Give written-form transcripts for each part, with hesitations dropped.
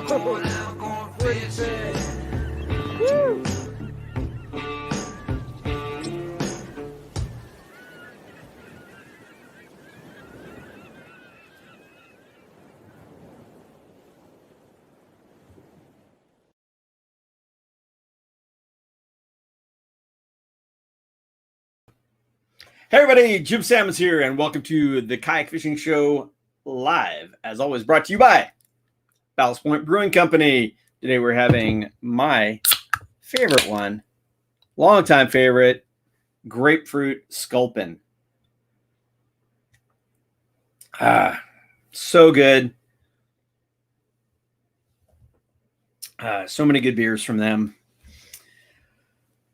Woo! Hey everybody, Jim Sammons here, and welcome to the Kayak Fishing Show live. As always, brought to you by Ballast Point Brewing Company. Today we're having my favorite one, longtime favorite, grapefruit sculpin. So good. So many good beers from them.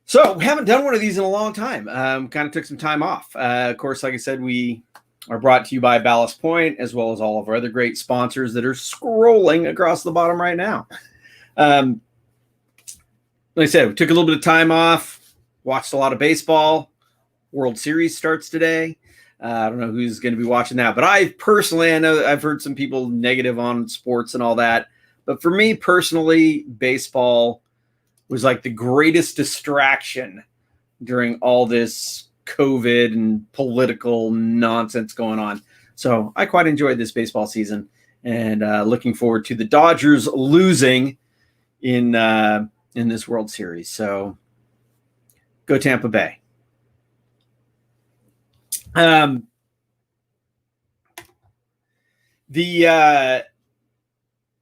So we haven't done one of these in a long time. Kind of took some time off. Of course, like I said, we are brought to you by Ballast Point, as well as all of our other great sponsors that are scrolling across the bottom right now. Like I said, we took a little bit of time off, watched a lot of baseball. World Series starts today. I don't know who's going to be watching that, but I personally, I know I've heard some people negative on sports and all that. But for me personally, baseball was like the greatest distraction during all this COVID and political nonsense going on. So I quite enjoyed this baseball season, and looking forward to the Dodgers losing in this World Series. So go Tampa Bay. The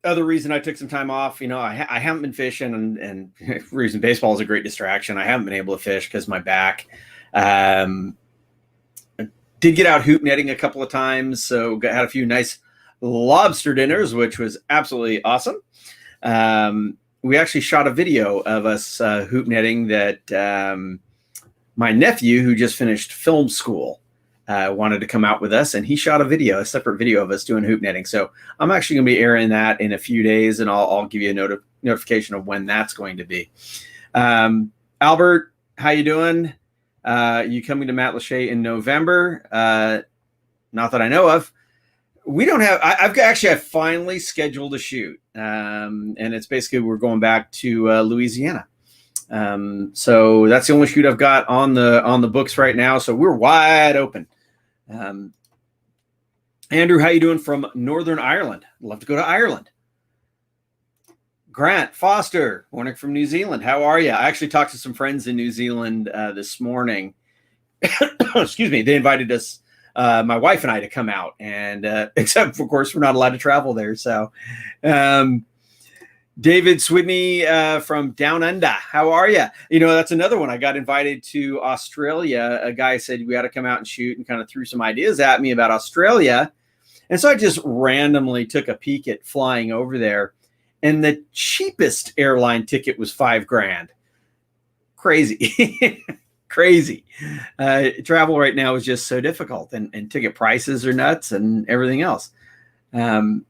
other reason I took some time off, I haven't been fishing, and reason baseball is a great distraction. I haven't been able to fish because my back. I did get out hoop netting a couple of times, so had a few nice lobster dinners, which was absolutely awesome. We actually shot a video of us hoop netting that my nephew, who just finished film school, wanted to come out with us, and he shot a separate video of us doing hoop netting. So I'm actually going to be airing that in a few days, and I'll give you a notification of when that's going to be. Albert, how you doing? You coming to Matt Lachey in November? Not that I know of. We don't have. I've finally scheduled a shoot, and it's basically we're going back to Louisiana. So that's the only shoot I've got on the books right now. So we're wide open. Andrew, how you doing from Northern Ireland? Love to go to Ireland. Grant Foster, morning from New Zealand. How are you? I actually talked to some friends in New Zealand this morning. Excuse me. They invited us, my wife and I, to come out, and except of course we're not allowed to travel there. So, David Swidney from Down Under. How are you? That's another one. I got invited to Australia. A guy said we ought to come out and shoot, and kind of threw some ideas at me about Australia. And so I just randomly took a peek at flying over there. And the cheapest airline ticket was $5,000. Crazy. Crazy. Travel right now is just so difficult, and ticket prices are nuts and everything else. And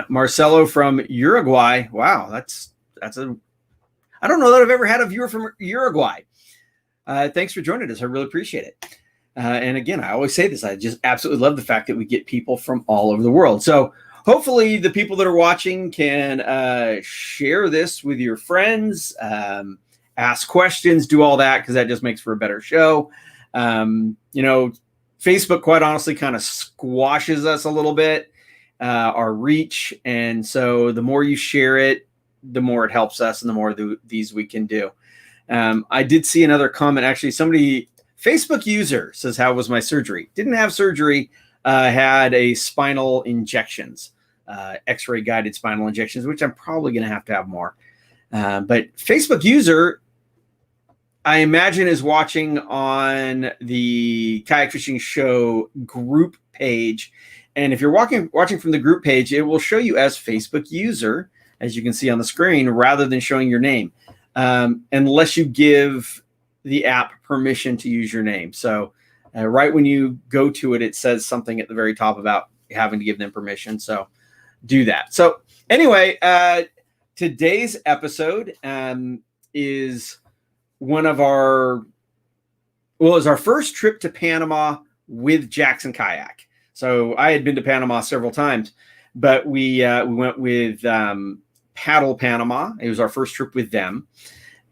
Marcelo from Uruguay. Wow, that's I don't know that I've ever had a viewer from Uruguay. Thanks for joining us. I really appreciate it. And again, I always say this. I just absolutely love the fact that we get people from all over the world. So hopefully the people that are watching can share this with your friends, ask questions, do all that, because that just makes for a better show. Facebook, quite honestly, kind of squashes us a little bit, our reach. And so the more you share it, the more it helps us, and the more these we can do. I did see another comment. Actually, Facebook user says, how was my surgery? Didn't have surgery. Had a spinal injections, X-ray guided spinal injections, which I'm probably going to have more. But Facebook user, I imagine, is watching on the Kayak Fishing Show group page. And if you're watching from the group page, it will show you as Facebook user, as you can see on the screen, rather than showing your name, unless you give the app permission to use your name. So right when you go to it, it says something at the very top about having to give them permission. So do that. So anyway, today's episode is our first trip to Panama with Jackson Kayak. So I had been to Panama several times. but we went with Paddle Panama. It was our first trip with them.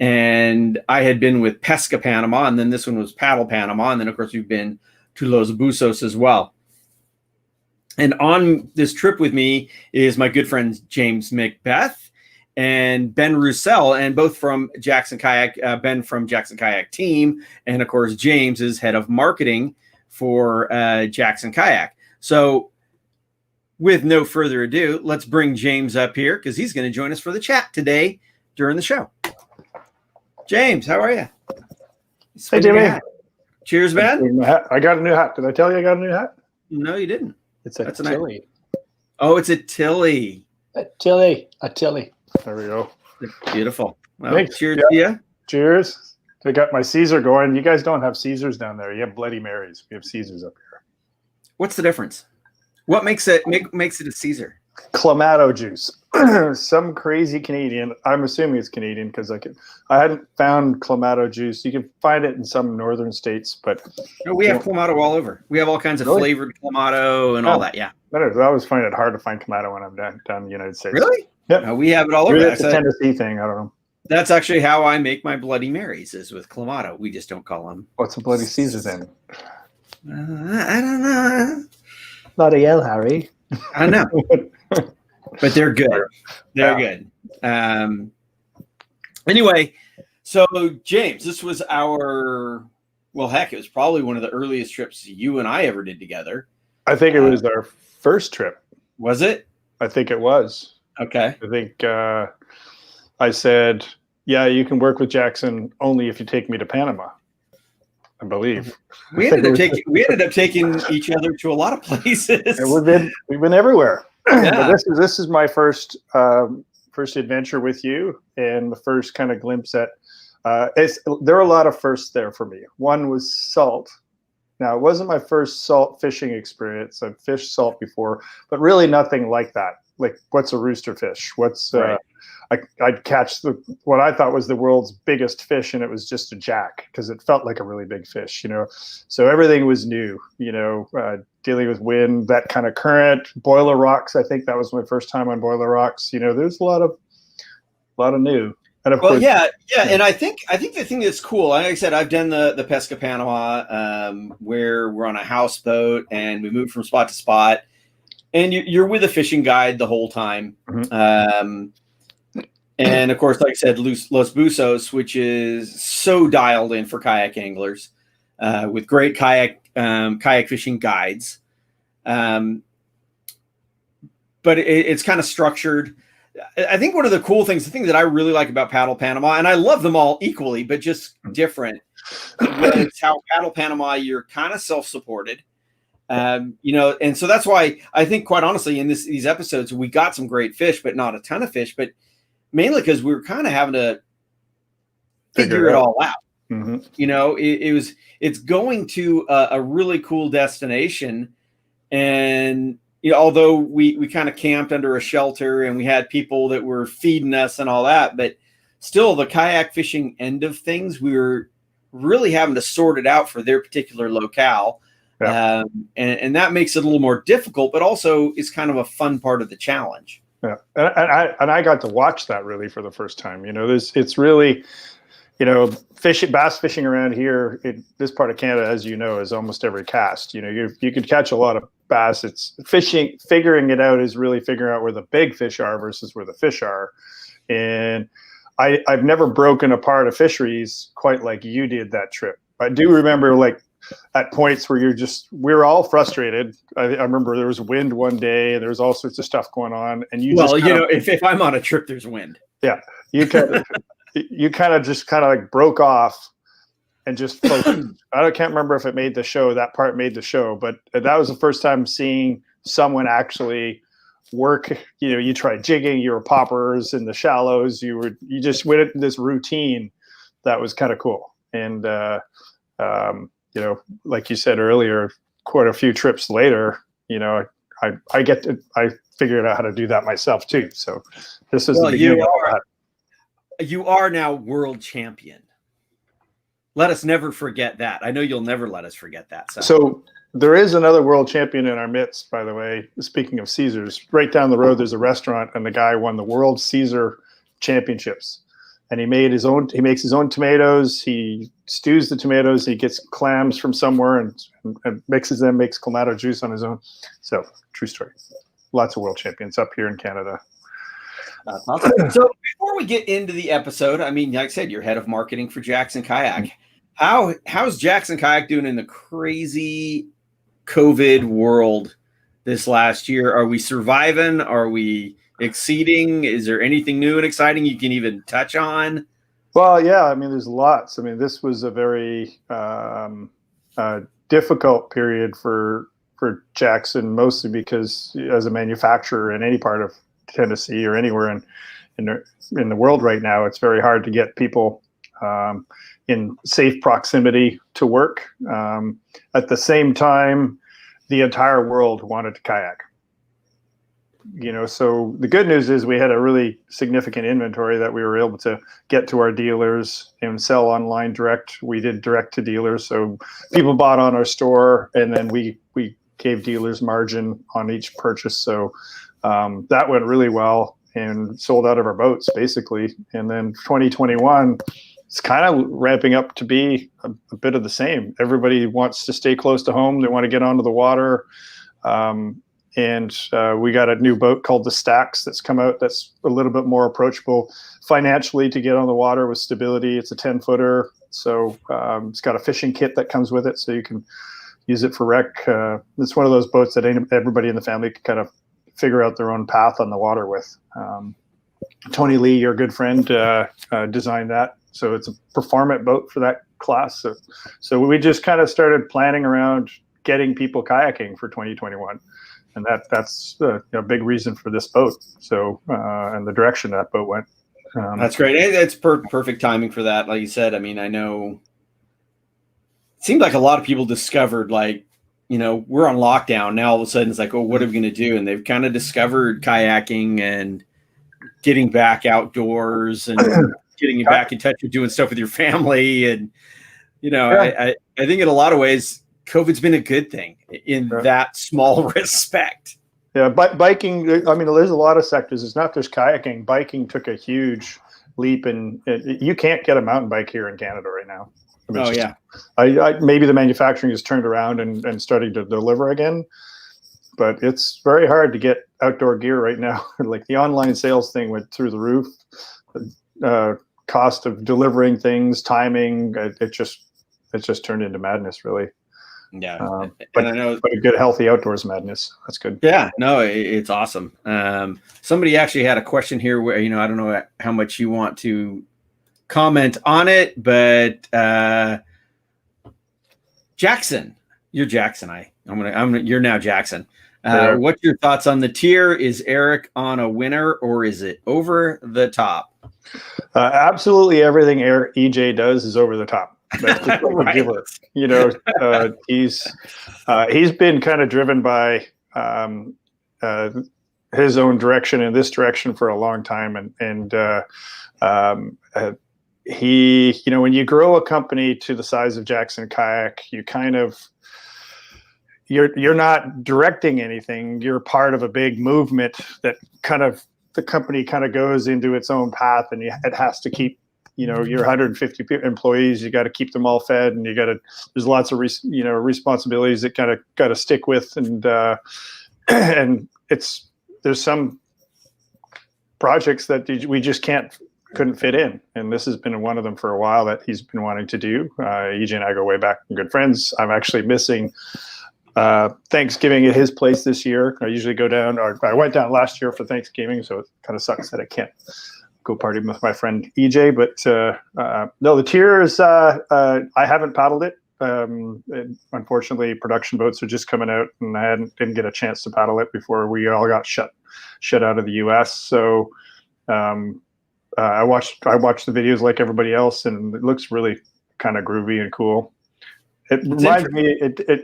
And I had been with Pesca Panama, and then this one was Paddle Panama. And then, of course, we've been to Los Buzos as well. And on this trip with me is my good friend James McBeath and Ben Roussel, and both from Jackson Kayak. Ben from Jackson Kayak team, and of course James is head of marketing for Jackson Kayak. So, with no further ado, let's bring James up here because he's going to join us for the chat today during the show. James, how are you? Hey, Jimmy. Cheers, Ben. I got a new hat. Did I tell you I got a new hat? No, you didn't. It's a Tilly. Oh, it's a Tilly. A Tilly. There we go. Beautiful. Well, Thanks. Cheers to you. Cheers. I got my Caesar going. You guys don't have Caesars down there. You have Bloody Marys. We have Caesars up here. What's the difference? What makes it a Caesar? Clamato juice. Some crazy Canadian. I'm assuming it's Canadian because I hadn't found Clamato juice. You can find it in some northern states, but no, we have Clamato all over. We have all kinds of flavored Clamato and all that. Yeah. I always find it hard to find Clamato when I'm down in the United States. Really? Yep. No, we have it all over. That's a Tennessee thing. I don't know. That's actually how I make my Bloody Marys is with Clamato. We just don't call them. What's a Bloody Caesar then? I don't know. Bloody hell, Harry. I know. But they're good. They're good. Anyway, so James, this was it was probably one of the earliest trips you and I ever did together. I think it was our first trip. Was it? I think it was. Okay. I think I said, yeah, you can work with Jackson only if you take me to Panama. I believe. We ended up taking each other to a lot of places. We've been everywhere. Yeah. But this is my first adventure with you, and the first kind of glimpse at. There are a lot of firsts there for me. One was salt. Now, it wasn't my first salt fishing experience. I've fished salt before, but really nothing like that. Like, what's a roosterfish? What's right. I'd catch what I thought was the world's biggest fish, and it was just a jack because it felt like a really big fish, So everything was new, dealing with wind, that kind of current, boiler rocks. I think that was my first time on boiler rocks. There's a lot of new. And of course, yeah. And I think the thing that's cool, like I said, I've done the Pesca Panama, where we're on a houseboat and we move from spot to spot, and you're with a fishing guide the whole time. Mm-hmm. And of course, like I said, Los Buzos, which is so dialed in for kayak anglers, with great kayak fishing guides. But it's kind of structured. I think one of the cool things, the thing that I really like about Paddle Panama, and I love them all equally, but just different, is how Paddle Panama, you're kind of self-supported. And so that's why I think, quite honestly, in these episodes, we got some great fish, but not a ton of fish, but mainly because we were kind of having to figure it all out. Mm-hmm. It's going to a really cool destination, and although we kind of camped under a shelter and we had people that were feeding us and all that, but still the kayak fishing end of things, we were really having to sort it out for their particular locale. Yeah. And that makes it a little more difficult, but also is kind of a fun part of the challenge. Yeah, and I got to watch that really for the first time. It's really, bass fishing around here in this part of Canada, as you know, is almost every cast. You could catch a lot of bass. It's figuring it out is really figuring out where the big fish are versus where the fish are. And I've never broken apart a fisheries quite like you did that trip. I do remember at points where we're all frustrated. I remember there was wind one day and there was all sorts of stuff going on. And if I'm on a trip, there's wind. Yeah. You kind of broke off and just focused. I can't remember if it made the show, that part made the show, but that was the first time seeing someone actually work. You tried jigging, you were poppers in the shallows. You just went into this routine that was kind of cool. And, like you said earlier, quite a few trips later, I figured out how to do that myself too. So this is the beginning of that. You are now world champion. let us never forget that. I know you'll never let us forget that. So there is another world champion in our midst, by the way. Speaking of Caesars, right down the road, there's a restaurant, and the guy won the World Caesar Championships. And he makes his own tomatoes. He stews the tomatoes. He gets clams from somewhere and mixes them, makes clamato juice on his own. So true story. Lots of world champions up here in Canada. Awesome. So before we get into the episode, I mean, like I said, you're head of marketing for Jackson Kayak. How's Jackson Kayak doing in the crazy COVID world this last year? Are we surviving? Are we exceeding? Is there anything new and exciting you can even touch on? Well, yeah, I mean, there's lots. I mean, this was a very difficult period for Jackson, mostly because as a manufacturer in any part of Tennessee or anywhere in the world right now, it's very hard to get people in safe proximity to work. At the same time, the entire world wanted to kayak. So the good news is we had a really significant inventory that we were able to get to our dealers and sell online direct. We did direct to dealers, so people bought on our store, and then we gave dealers margin on each purchase. So that went really well and sold out of our boats basically. And then 2021, it's kind of ramping up to be a bit of the same. Everybody wants to stay close to home. They want to get onto the water. And we got a new boat called the Stacks that's come out that's a little bit more approachable financially to get on the water with stability. It's a 10-footer. So it's got a fishing kit that comes with it, so you can use it for rec. It's one of those boats that everybody in the family can kind of figure out their own path on the water with. Tony Lee, your good friend, designed that. So it's a performant boat for that class. So we just kind of started planning around getting people kayaking for 2021. And that's a big reason for this boat. So and the direction that boat went. That's great. It's perfect timing for that. Like you said, I mean, I know it seemed like a lot of people discovered, like, we're on lockdown now. All of a sudden it's like, oh, what are we going to do? And they've kind of discovered kayaking and getting back outdoors and getting you back in touch with doing stuff with your family. And, I think in a lot of ways, COVID's been a good thing in that small respect. Yeah, biking, I mean, there's a lot of sectors. It's not just kayaking. Biking took a huge leap, and you can't get a mountain bike here in Canada right now. Maybe the manufacturing has turned around and starting to deliver again, but it's very hard to get outdoor gear right now. Like the online sales thing went through the roof. Cost of delivering things, timing, it just turned into madness, really. Yeah, but I know, but a good healthy outdoors madness. That's good. Yeah, no, it's awesome. Somebody actually had a question here where, I don't know how much you want to comment on it, but Jackson, you're Jackson. You're now Jackson. What's your thoughts on the tier? Is Eric on a winner, or is it over the top? Absolutely everything EJ does is over the top. That's just right. He's been kind of driven by his own direction in this direction for a long time, and he, when you grow a company to the size of Jackson Kayak, you kind of you're not directing anything. You're part of a big movement that kind of the company kind of goes into its own path, and it has to keep. Your 150 employees, you got to keep them all fed, and there's lots of responsibilities that kind of got to stick with, and there's some projects that we just couldn't fit in, and this has been one of them for a while that he's been wanting to do. EJ and I go way back and good friends. I'm actually missing Thanksgiving at his place this year. I usually go down, or I went down last year for Thanksgiving, so it kind of sucks that I can't go party with my friend EJ, but no, the tiers, I haven't paddled it. Unfortunately, production boats are just coming out, and I didn't get a chance to paddle it before we all got shut out of the US. So I watched the videos like everybody else, and it looks really kind of groovy and cool. It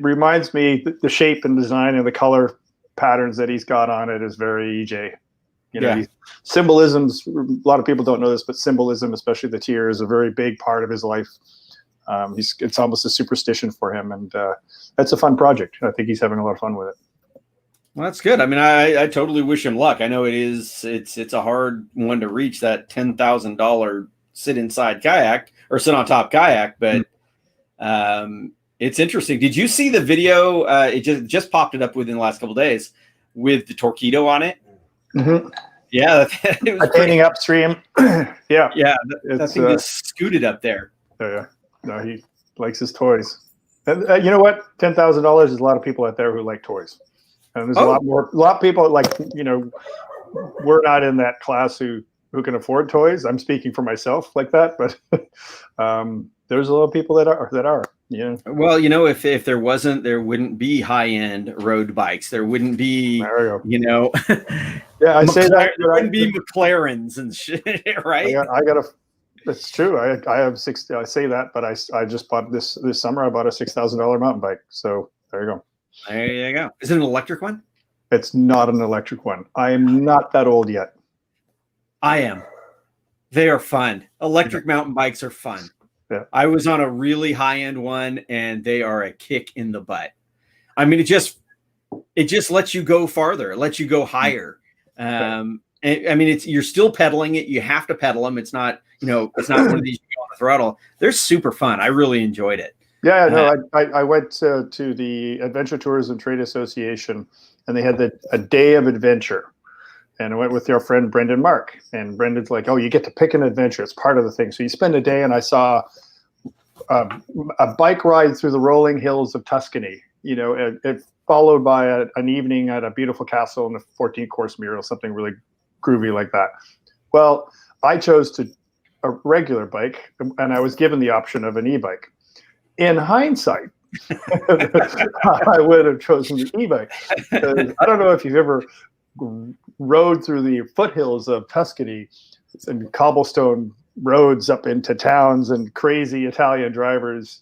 reminds me the shape and design and the color patterns that he's got on it is very EJ. Symbolisms, a lot of people don't know this, but symbolism, especially the tier, is a very big part of his life. It's almost a superstition for him, and that's a fun project. I think he's having a lot of fun with it. Well, that's good. I mean, I totally wish him luck. I know it's a hard one to reach, that $10,000 sit inside kayak or sit on top kayak, but it's interesting. Did you see the video? It just popped it up within the last couple of days with the Torpedo on it. Mm-hmm. Yeah, it was attaining upstream. Yeah, that thing just scooted up there. Yeah, no, he likes his toys. And you know what? $10,000 is a lot of people out there who like toys, and there's a lot of people like, we're not in that class who can afford toys. I'm speaking for myself like that, but there's a lot of people that are. Yeah. Well, if there wasn't, there wouldn't be high-end road bikes. There wouldn't be, Yeah, I say that. There wouldn't be McLarens and shit, right? It's true. I have six. I say that, but I just bought this summer. I bought a $6,000 mountain bike. So there you go. There you go. Is it an electric one? It's not an electric one. I am not that old yet. I am. They are fun. Electric mountain bikes are fun. Yeah. I was on a really high-end one, and they are a kick in the butt. I mean, it just lets you go farther. It lets you go higher. And, I mean, you're still pedaling it. You have to pedal them. It's not, it's not one of these you go on the throttle. They're super fun. I really enjoyed it. Yeah, no, I went to the Adventure Tourism Trade Association, and they had a day of adventure. And I went with your friend Brendan Mark, and Brendan's like, "Oh, you get to pick an adventure; it's part of the thing." So you spend a day, and I saw a bike ride through the rolling hills of Tuscany. It followed by an evening at a beautiful castle and a 14-course meal, something really groovy like that. Well, I chose a regular bike, and I was given the option of an e-bike. In hindsight, I would have chosen the e-bike. I don't know if you've ever rode through the foothills of Tuscany and cobblestone roads up into towns and crazy Italian drivers.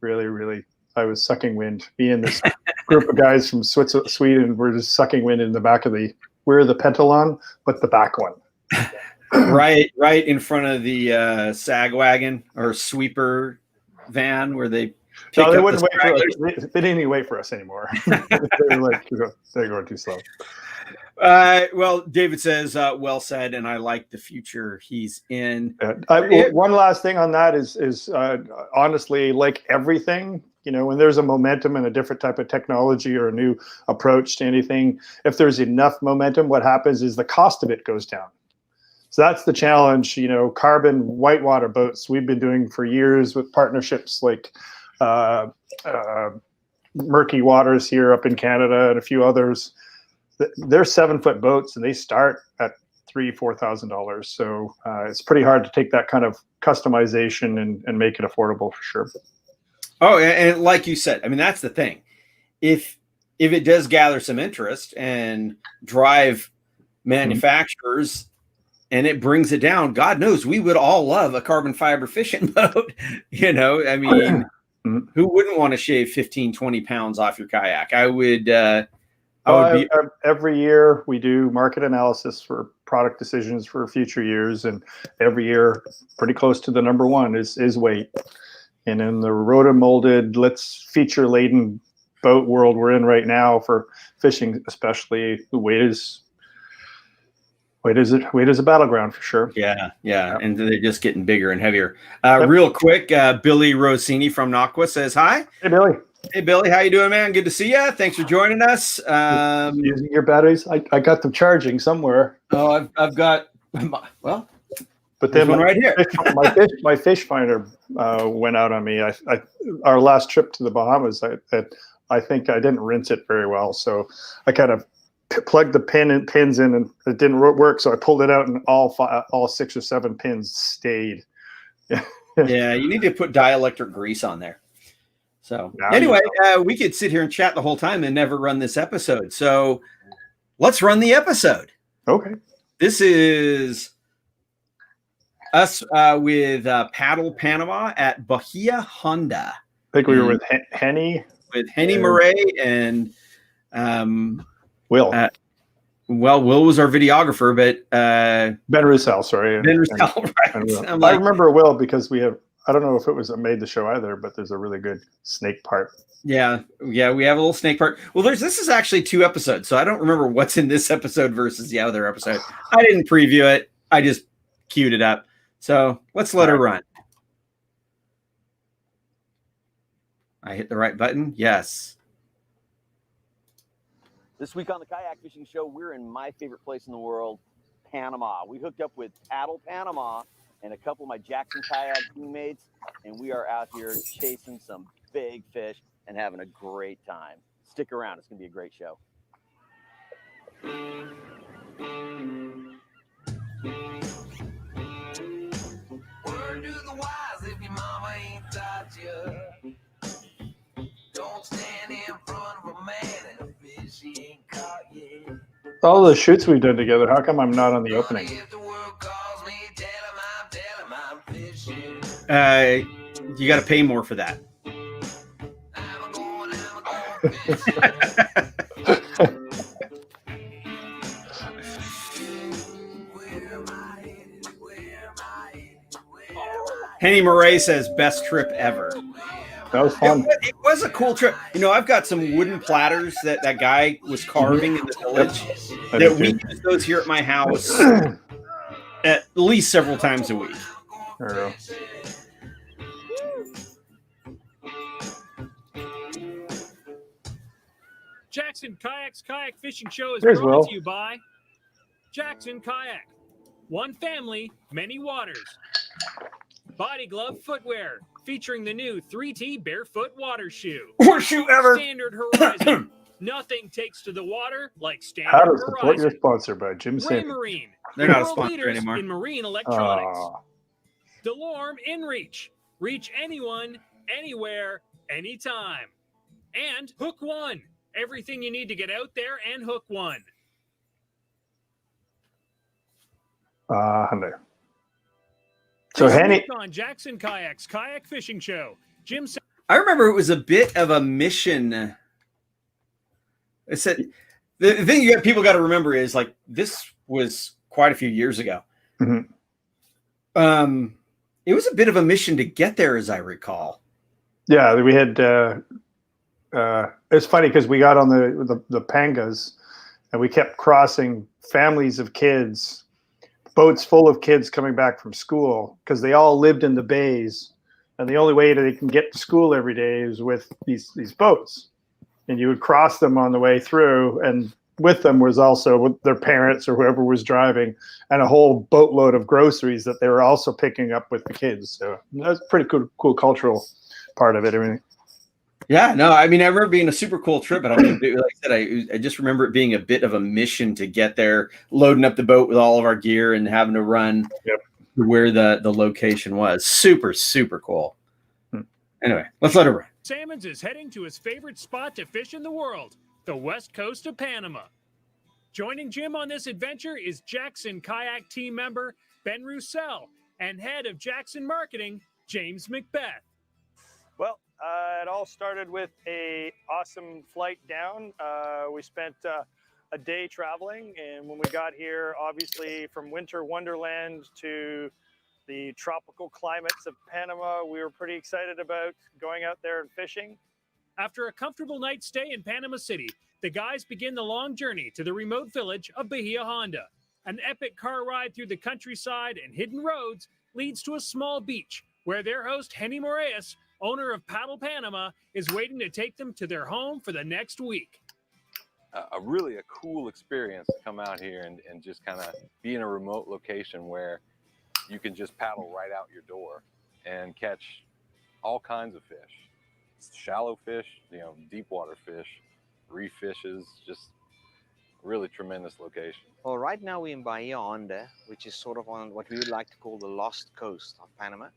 Really, really, I was sucking wind. Me and this group of guys from Sweden were just sucking wind in the back of we're the Pentalon, but the back one. right in front of the sag wagon or sweeper van where they no, they wouldn't wait for us. They didn't even wait for us anymore. They were like, they're going too slow. Well, David says, well said, and I like the future he's in. One last thing on that is honestly, like everything, when there's a momentum and a different type of technology or a new approach to anything, if there's enough momentum, what happens is the cost of it goes down. So that's the challenge. Carbon whitewater boats we've been doing for years with partnerships like Murky Waters here up in Canada and a few others. They're 7-foot boats, and they start at $3,000-$4,000. So it's pretty hard to take that kind of customization and make it affordable for sure. Oh, and like you said, I mean, that's the thing. If it does gather some interest and drive manufacturers and it brings it down, God knows we would all love a carbon fiber fishing boat. I mean, who wouldn't want to shave 15, 20 pounds off your kayak? I would every year we do market analysis for product decisions for future years, and every year pretty close to the number one is weight. And in the rotomolded, let's feature laden boat world we're in right now for fishing, especially, the weight is a battleground for sure. Yeah. And they're just getting bigger and heavier. Real quick, Billy Rossini from Naqua says hi. Hey, Billy. Hey, Billy, how you doing, man? Good to see you. Thanks for joining us. Using your batteries? I got them charging somewhere. Oh, I've got, well, but then one right here. my fish finder went out on me. Our last trip to the Bahamas, I think I didn't rinse it very well, so I kind of plugged the pins in, and it didn't work. So I pulled it out, and all 6 or 7 pins stayed. Yeah, you need to put dielectric grease on there. So anyway, we could sit here and chat the whole time and never run this episode. So let's run the episode. Okay. This is us with Paddle Panama at Bahia Honda. I think we were with Henny. With Henny Murray and Will. Will was our videographer, but Ben Roussel, sorry. Ben Roussel, right. I remember Will because I don't know if it was that made the show either, but there's a really good snake part. Yeah, we have a little snake part. Well, this is actually 2 episodes, so I don't remember what's in this episode versus the other episode. I didn't preview it. I just queued it up. So let's let her run. I hit the right button. Yes. This week on the Kayak Fishing Show, we're in my favorite place in the world, Panama. We hooked up with Paddle Panama and a couple of my Jackson Kayak teammates, and we are out here chasing some big fish and having a great time. Stick around. It's going to be a great show. Word to the wise, if your mama ain't taught you. Don't stand in front of a man and a fish he ain't caught yet. All the shoots we've done together, how come I'm not on the opening? You got to pay more for that. Henny Murray says best trip ever. That was fun. It was a cool trip. You know, I've got some wooden platters that guy was carving in the village. That we use those here at my house at least several times a week. There we go. Jackson Kayak's Kayak Fishing Show is There's brought Will. to you by Jackson Kayak. One family, many waters. Body Glove Footwear, featuring the new 3T Barefoot Water Shoe. Worst shoe ever. Standard Horizon. Nothing takes to the water like Standard How to Horizon. support your sponsor by Jim Ray Sammons. Marine. They're not a world sponsor leaders anymore. in marine electronics. Aw. DeLorme InReach. Reach anyone, anywhere, anytime. And Hook One. Everything you need to get out there and hook one. Hyundai. So This Henny, week on Jackson Kayak's Kayak Fishing Show, Jim I remember it was a bit of a mission. I said the thing people got to remember is like this was quite a few years ago. Mhm. It was a bit of a mission to get there, as I recall. yeah, we had. It's funny because we got on the pangas, and we kept crossing families of kids, boats full of kids coming back from school because they all lived in the bays, and the only way that they can get to school every day is with these boats, and you would cross them on the way through, and with them was also their parents or whoever was driving, and a whole boatload of groceries that they were also picking up with the kids. So that's a pretty cool cultural part of it. I mean. Yeah, no, I mean, I remember being a super cool trip, but I mean, like I said, I just remember it being a bit of a mission to get there, loading up the boat with all of our gear and having to run to where the location was. Super, super cool. Anyway, let's let it run. Sammons is heading to his favorite spot to fish in the world, the west coast of Panama. Joining Jim on this adventure is Jackson Kayak team member Ben Roussel and head of Jackson Marketing, James McBeath. Well, it all started with a awesome flight down. We spent a day traveling, and when we got here, obviously from winter wonderland to the tropical climates of Panama, we were pretty excited about going out there and fishing. After a comfortable night's stay in Panama City, the guys begin the long journey to the remote village of Bahia Honda. An epic car ride through the countryside and hidden roads leads to a small beach where their host, Henny Moraes, owner of Paddle Panama, is waiting to take them to their home for the next week. Really a cool experience to come out here and just kind of be in a remote location where you can just paddle right out your door and catch all kinds of fish. Shallow fish, deep water fish, reef fishes, just really tremendous location. Well, right now we're in Bahia Honda, which is sort of on what we would like to call the lost coast of Panama.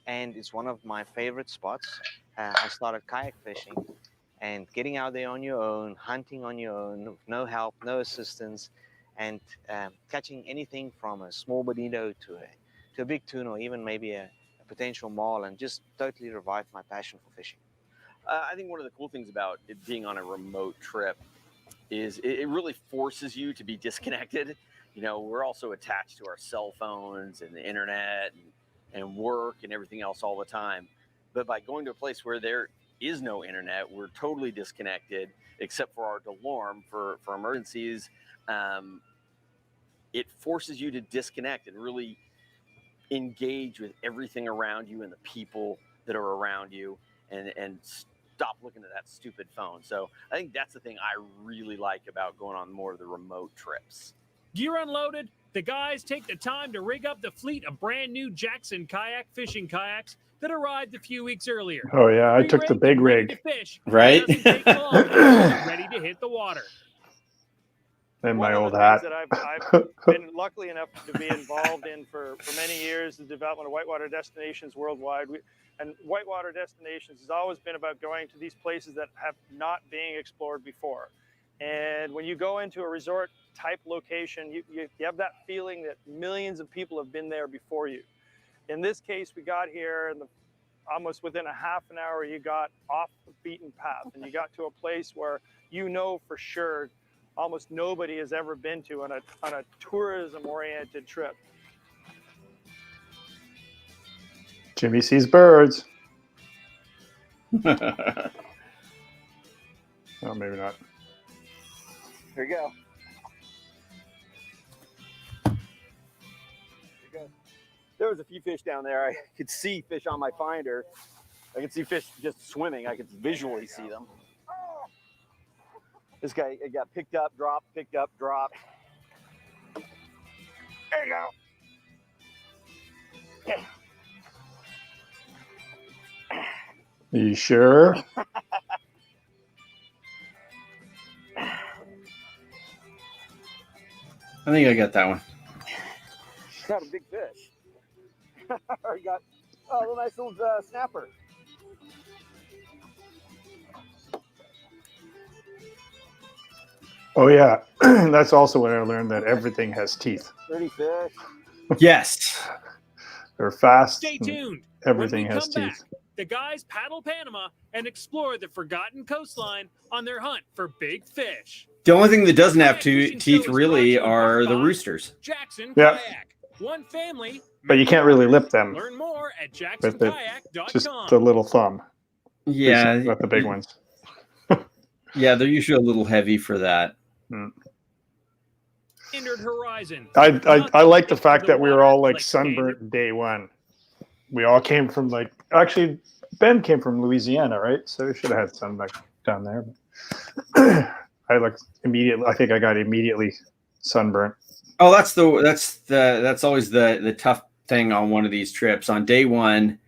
And it's one of my favorite spots. I started kayak fishing and getting out there on your own, hunting on your own, no help, no assistance, and catching anything from a small bonito to a big tuna, or even maybe a potential marlin, and just totally revived my passion for fishing. I think one of the cool things about it being on a remote trip is it really forces you to be disconnected. We're also attached to our cell phones and the internet. And and work and everything else all the time. But by going to a place where there is no internet, we're totally disconnected, except for our alarm for emergencies. It forces you to disconnect and really engage with everything around you and the people that are around you, and stop looking at that stupid phone. So I think that's the thing I really like about going on more of the remote trips. Gear unloaded, the guys take the time to rig up the fleet of brand new Jackson kayak fishing kayaks that arrived a few weeks earlier. Oh yeah, I took the big ready to rig. fish, Right? It doesn't take long to get ready to hit the water. And my One of old the hat. things that I've been lucky enough to be involved in for many years, the development of whitewater destinations worldwide. And whitewater destinations has always been about going to these places that have not been explored before. And when you go into a resort type location, you have that feeling that millions of people have been there before you. In this case, we got here and almost within a half an hour, you got off the beaten path and you got to a place where you know for sure almost nobody has ever been to on a tourism-oriented trip. Jimmy sees birds. Oh, maybe not. Here you go. There was a few fish down there. I could see fish on my finder. I could see fish just swimming. I could visually see them. This guy got picked up, dropped, picked up, dropped. There you go. Yeah. You sure? I think I got that one. Got a big fish. I got a little nice little snapper. Oh yeah, that's also what I learned, that everything has teeth. Pretty fish. Yes. They're fast. Stay tuned. Everything When we has come teeth. back, the guys paddle Panama and explore the forgotten coastline on their hunt for big fish. The only thing that doesn't have Kayak Fishing teeth Show is really brought to you are the by roosters. Jackson Yeah. Kayak. One family. But you can't really lip them Learn more at with it. Just jacksonkayak.com. the little thumb. Yeah. Not the big ones. Yeah, they're usually a little heavy for that. Entered Horizon. I like the fact that we were all like standard. sunburnt day one. We all came from actually Ben came from Louisiana, right? So we should have had sun back down there. But I think I got immediately sunburnt. Oh, that's always the tough thing on one of these trips. On day one,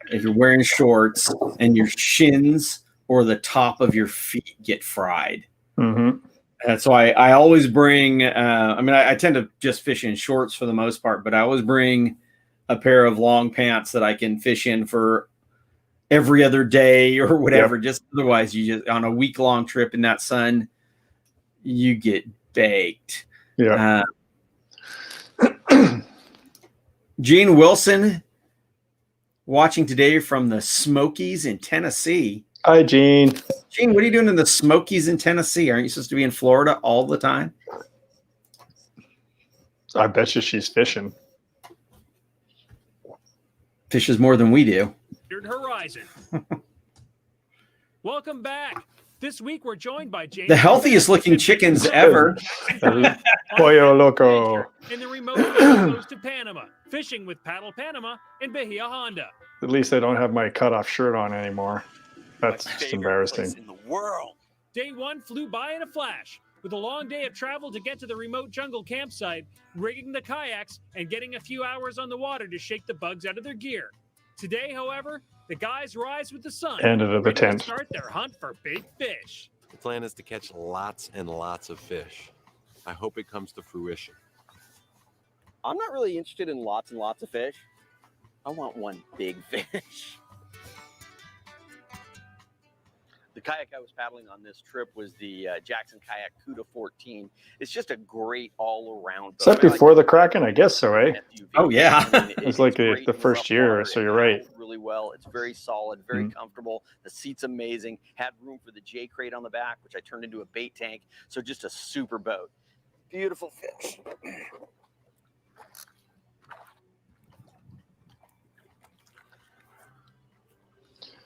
if you're wearing shorts and your shins or the top of your feet get fried. Mm-hmm. That's why I always bring. I tend to just fish in shorts for the most part, but I always bring a pair of long pants that I can fish in for every other day or whatever. Yep. Just otherwise, you just on a week-long trip in that sun, you get baked. Yeah. Gene Wilson watching today from the Smokies in Tennessee. Hi, Gene. Gene, what are you doing in the Smokies in Tennessee? Aren't you supposed to be in Florida all the time? I bet you she's fishing. Fishes more than we do. Horizon. Welcome back. This week we're joined by James. The healthiest looking chickens ever. Pollo Loco. In the remote coast of Panama, fishing with Paddle Panama and Bahia Honda. At least I don't have my cutoff shirt on anymore. That's just embarrassing. In the world. Day one flew by in a flash. With a long day of travel to get to the remote jungle campsite, rigging the kayaks, and getting a few hours on the water to shake the bugs out of their gear. Today, however, the guys rise with the sun. End of the ready to tent. Start their hunt for big fish. The plan is to catch lots and lots of fish. I hope it comes to fruition. I'm not really interested in lots and lots of fish. I want one big fish. The kayak I was paddling on this trip was the Jackson Kayak Kuda 14. It's just a great all-around boat. Is that before the Kraken? I guess so, eh? SUV. Oh, yeah. It's like the first year, so you're right. Really well. It's very solid, very comfortable. The seat's amazing. Had room for the J crate on the back, which I turned into a bait tank. So just a super boat. Beautiful fish.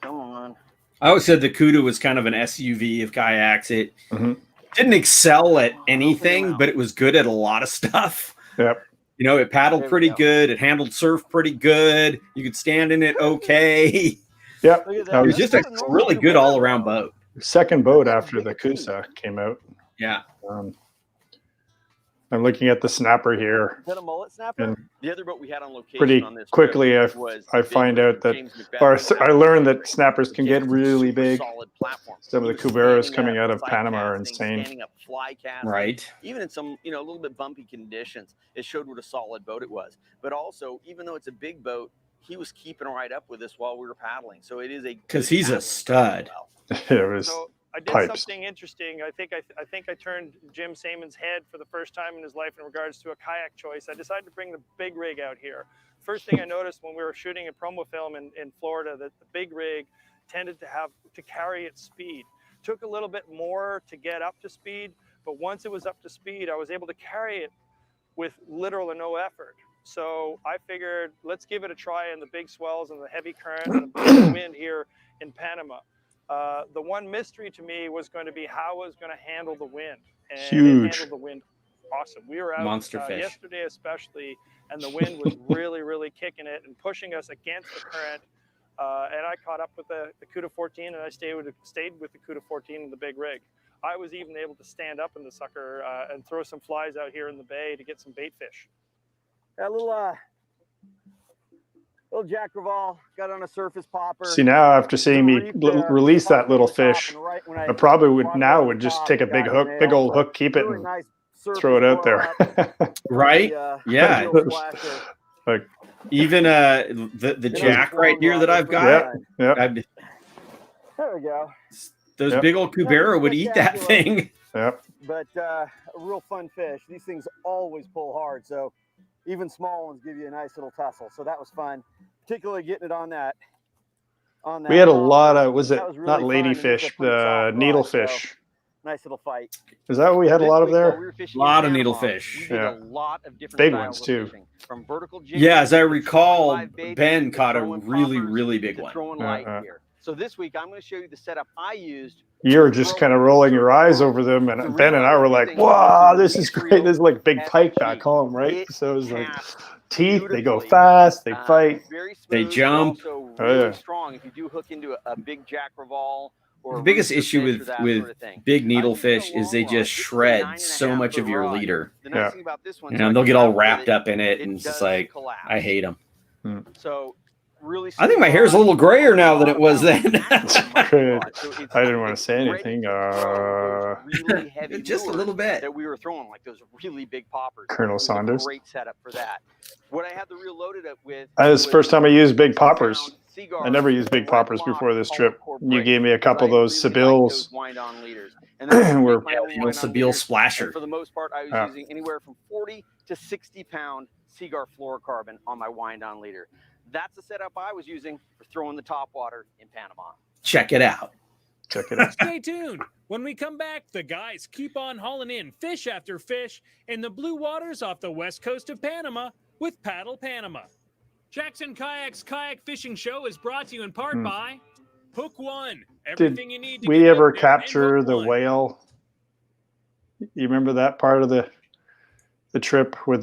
Come on. I always said the Kuda was kind of an SUV of kayaks. It didn't excel at anything, but it was good at a lot of stuff. Yep. You know, it paddled pretty good. It handled surf pretty good. You could stand in it okay. Yep. It was just a really good all-around boat. Second boat after the Kusa came out. Yeah. I'm looking at the snapper here. Is that a mullet snapper? And the other boat we had on location pretty on this quickly, trip I find out that, or I learned that snappers can get really big. Some of the Cuberos coming out of Panama are insane. Standing up fly casting, Right. Even in some, a little bit bumpy conditions, it showed what a solid boat it was. But also, even though it's a big boat, he was keeping right up with us while we were paddling. So it is a because he's a stud. It was. So I did pipes. something interesting. I think I turned Jim Sammons' head for the first time in his life in regards to a kayak choice. I decided to bring the big rig out here. First thing I noticed when we were shooting a promo film in Florida, that the big rig tended to carry its speed. Took a little bit more to get up to speed, but once it was up to speed, I was able to carry it with little or no effort. So I figured, let's give it a try in the big swells and the heavy current and the big wind here in Panama. The one mystery to me was going to be how I was going to handle the wind. And Huge. It handled the wind awesome. We were out Monster fish. yesterday especially, and the wind was really, really kicking it and pushing us against the current. And I caught up with the Kuda 14, and I stayed with the Kuda 14 in the big rig. I was even able to stand up in the sucker and throw some flies out here in the bay to get some bait fish. That little Jack Roussel got on a surface popper. See, now after seeing me release that little fish, I probably would just take a big hook, big old hook, keep it, and throw it out there. Right? Yeah. Like even the jack right here that I've got. Yeah. There we go. Those big old Cubera would eat that thing. Yep. But a real fun fish. These things always pull hard, so even small ones give you a nice little tussle. So that was fun, particularly getting it on that. We had a lot of, was it really not fun, ladyfish, the needlefish? So nice little fight. Is that what we had a lot of there? A lot of needlefish. We did a lot of different big styles ones too. Fishing, from vertical jigging, Yeah, as I recall, live bait, Ben caught a throwing really, poppers, really big to one. throwing light here. So this week, I'm going to show you the setup I used. You're just kind of rolling your eyes over them, and Ben and I were like, "Wow, this is great! This is like big pike back home, right?" So it was like teeth. They go fast. They fight. They jump. Also really strong if you do hook into a big Jack Roussel. The biggest issue with big needlefish is they just shred so much of your leader. The nice thing about this one, and they'll get all wrapped up in it, and it's just like, I hate them. So really, I think my hair's a little grayer now than it was then. Good. I didn't want to say anything. Really heavy just a little bit. That we were throwing, like those really big poppers. Colonel Saunders. Great setup for that. What I had the reel loaded up with. That was the first time I used big poppers. I never used big poppers before this trip. You gave me a couple of those Sebils. We're Sebil splasher. For the most part, I was using anywhere from 40 to 60 pound Seaguar fluorocarbon on my wind-on leader. That's the setup I was using for throwing the topwater in Panama. Check it out. Check it out. Stay tuned. When we come back, the guys keep on hauling in fish after fish in the blue waters off the west coast of Panama with Paddle Panama. Jackson Kayak's Kayak Fishing Show is brought to you in part by Hook One. Everything you need to we get ever out there capture in Hook the One. whale? You remember that part of the trip where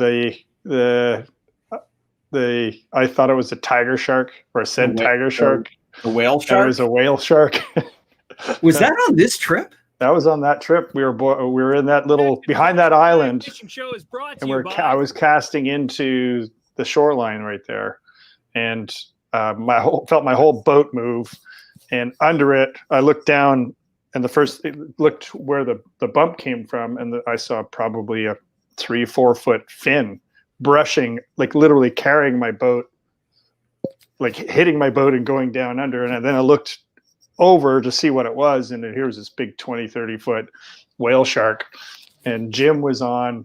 I thought it was a tiger shark or said tiger shark. The whale And shark? it was a whale shark. Was that on this trip? That was on that trip. We were in that little behind that island, Fishing Show is brought to and you by I was casting into the shoreline right there, and felt my whole boat move, and under it I looked down, and looked where the bump came from, and I saw probably a 3-4 foot fin brushing, like literally carrying my boat, like hitting my boat and going down under, and then I looked over to see what it was, and here was this big 20-30 foot whale shark, and Jim was on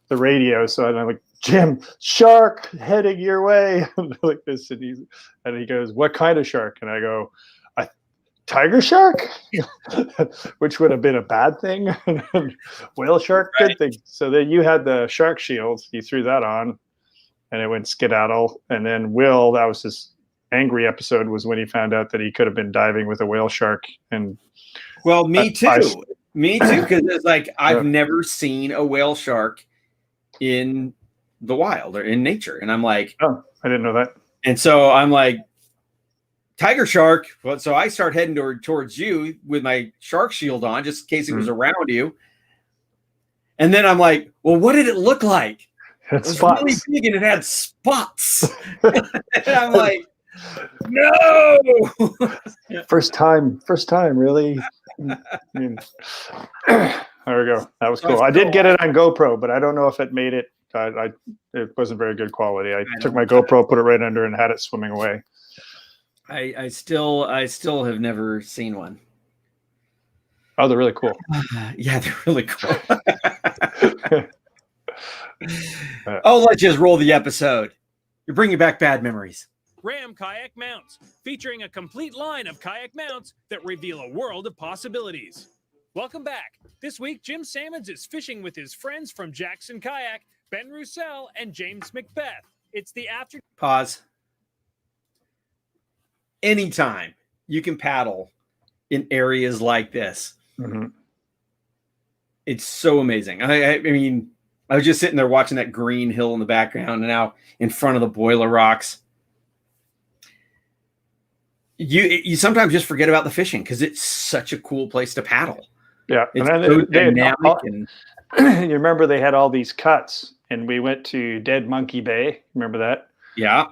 the radio, so I'm like, "Jim, shark heading your way," like this, and he goes, "What kind of shark?" And I go, "A tiger shark," which would have been a bad thing. Whale shark, good thing. So then you had the shark shield, you threw that on, and it went skedaddle, and then Will, that was his angry episode was when he found out that he could have been diving with a whale shark. And well, me too. Me too, because it's like I've never seen a whale shark in the wild or in nature, and I'm like, oh, I didn't know that. And so I'm like, tiger shark. Well, so I start heading towards you with my shark shield on, just in case it was around you. And then I'm like, well, what did it look like? It was really big and it had spots. And I'm like, no. First time, really. There we go. That was cool. I did get it on GoPro, but I don't know if it made it. It wasn't very good quality. I took my GoPro, put it right under, and had it swimming away. I still have never seen one. Oh, they're really cool. Yeah, they're really cool. Oh, let's just roll the episode. You're bringing back bad memories. Ram Kayak Mounts, featuring a complete line of kayak mounts that reveal a world of possibilities. Welcome back. This week, Jim Sammons is fishing with his friends from Jackson Kayak, Ben Roussel, and James McBeath. It's the after. Pause. Anytime you can paddle in areas like this, it's so amazing. I mean, I was just sitting there watching that green hill in the background, and now in front of the Boiler Rocks. You sometimes just forget about the fishing because it's such a cool place to paddle. Yeah, it's and so dynamic. You remember they had all these cuts, and we went to Dead Monkey Bay. Remember that? Yeah.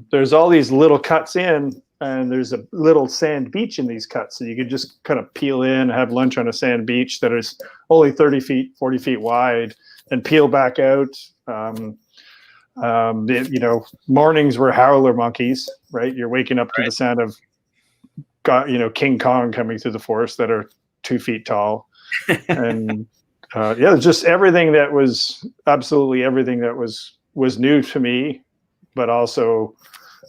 There's all these little cuts in, and there's a little sand beach in these cuts, so you could just kind of peel in, have lunch on a sand beach that is only 30 feet, 40 feet wide, and peel back out. Mornings were howler monkeys, right? You're waking up to the sound of, King Kong coming through the forest that are 2 feet tall. And just everything that was new to me, but also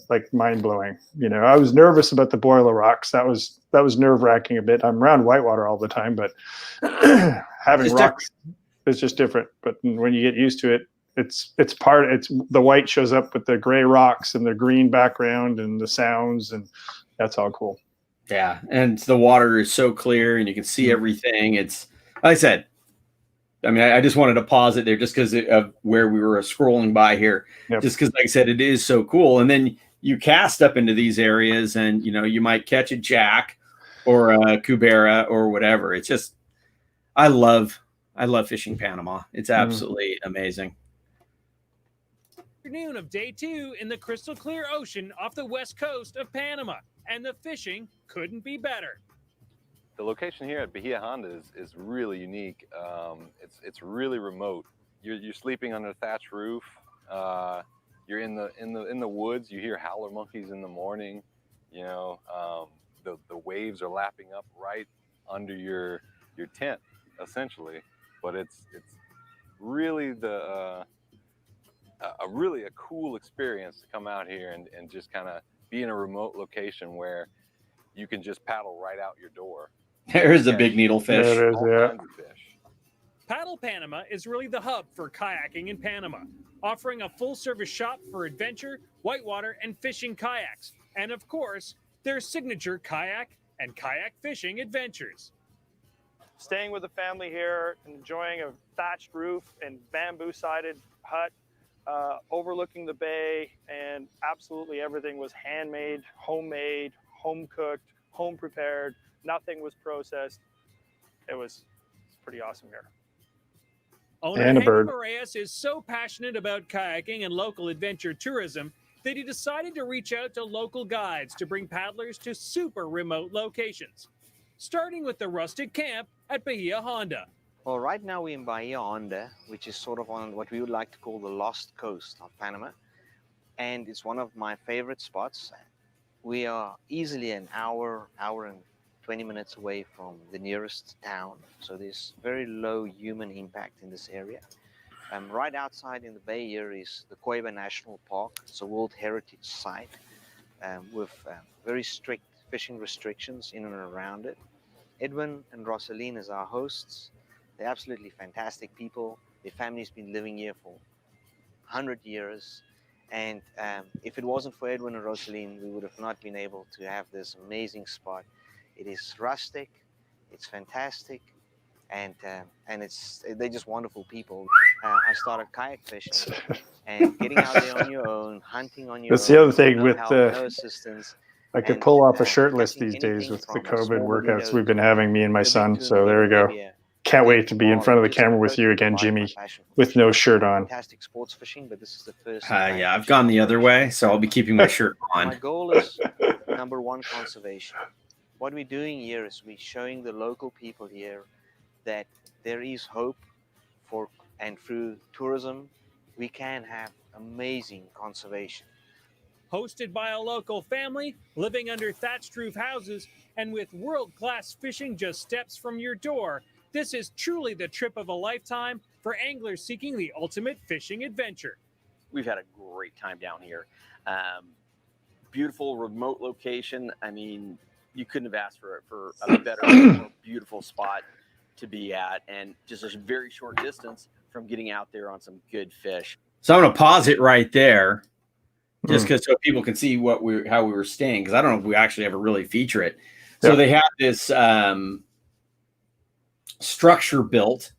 like mind blowing. I was nervous about the Boiler Rocks. That was nerve wracking a bit. I'm around whitewater all the time, but having rocks is just different. But when you get used to it, it's the white shows up with the gray rocks and the green background and the sounds, and that's all cool. Yeah, and the water is so clear and you can see everything. It's, like I said, I mean, I just wanted to pause it there just because of where we were scrolling by here. Yep. Just because, like I said, it is so cool. And then you cast up into these areas and, you might catch a jack or a cubera or whatever. It's just, I love fishing Panama. It's absolutely amazing. Afternoon of day 2 in the crystal clear ocean off the west coast of Panama, and the fishing couldn't be better. The location here at Bahia Honda is really unique. It's really remote. You're sleeping under a thatched roof. You're in the woods. You hear howler monkeys in the morning. The waves are lapping up right under your tent, essentially. But it's really a cool experience to come out here and just kind of be in a remote location where you can just paddle right out your door. There's a big needlefish. There is, yeah. Paddle Panama is really the hub for kayaking in Panama, offering a full-service shop for adventure, whitewater, and fishing kayaks, and of course, their signature kayak and kayak fishing adventures. Staying with the family here, enjoying a thatched roof and bamboo-sided hut, overlooking the bay, and absolutely everything was handmade, homemade, home-cooked, home-prepared. Nothing was processed. It's pretty awesome here. Owner Henry Moraes is so passionate about kayaking and local adventure tourism that he decided to reach out to local guides to bring paddlers to super remote locations, starting with the Rustic camp at Bahia Honda. Well, right now we're in Bahia Honda, which is sort of on what we would like to call the lost coast of Panama. And it's one of my favorite spots. We are easily an hour and 20 minutes away from the nearest town. So there's very low human impact in this area. Right outside in the bay here is the Cueva National Park. It's a World Heritage Site with very strict fishing restrictions in and around it. Edwin and Rosaline is our hosts. They're absolutely fantastic people. Their family's been living here for 100 years. And if it wasn't for Edwin and Rosaline, we would have not been able to have this amazing spot. It is rustic, it's fantastic, and they're just wonderful people. I started kayak fishing and getting out there on your own, hunting on your own. That's the other thing no with help, no assistance. I could And, pull off a shirtless catching these days anything with the from a COVID small workouts window we've been having, me and my to a big son. tuna, So there we go. maybe a Can't wait to big be in bar. front of the Just camera with you totally again, provide my Jimmy, passion for with fishing. no shirt on. Fantastic sports fishing, but this is the first. Yeah, I've gone the other way, so I'll be keeping my shirt My on. goal is number one, conservation. What we're doing here is we're showing the local people here that there is hope for, and through tourism, we can have amazing conservation. Hosted by a local family, living under thatched roof houses, and with world-class fishing just steps from your door, this is truly the trip of a lifetime for anglers seeking the ultimate fishing adventure. We've had a great time down here. Beautiful remote location. I mean, you couldn't have asked for a better, more beautiful spot to be at, and just a very short distance from getting out there on some good fish. So I'm going to pause it right there, just because so people can see how we were staying, because I don't know if we actually ever really feature it. So they have this structure built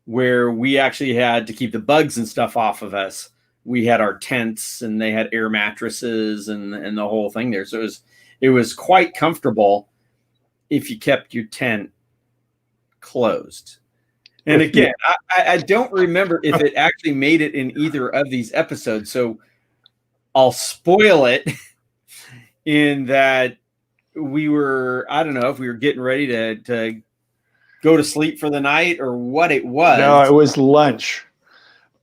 where we actually had to keep the bugs and stuff off of us. We had our tents, and they had air mattresses and the whole thing there. So it was quite comfortable if you kept your tent closed. And again, I don't remember if it actually made it in either of these episodes. So I'll spoil it in that we were, I don't know if we were getting ready to go to sleep for the night or what it was. No, it was lunch.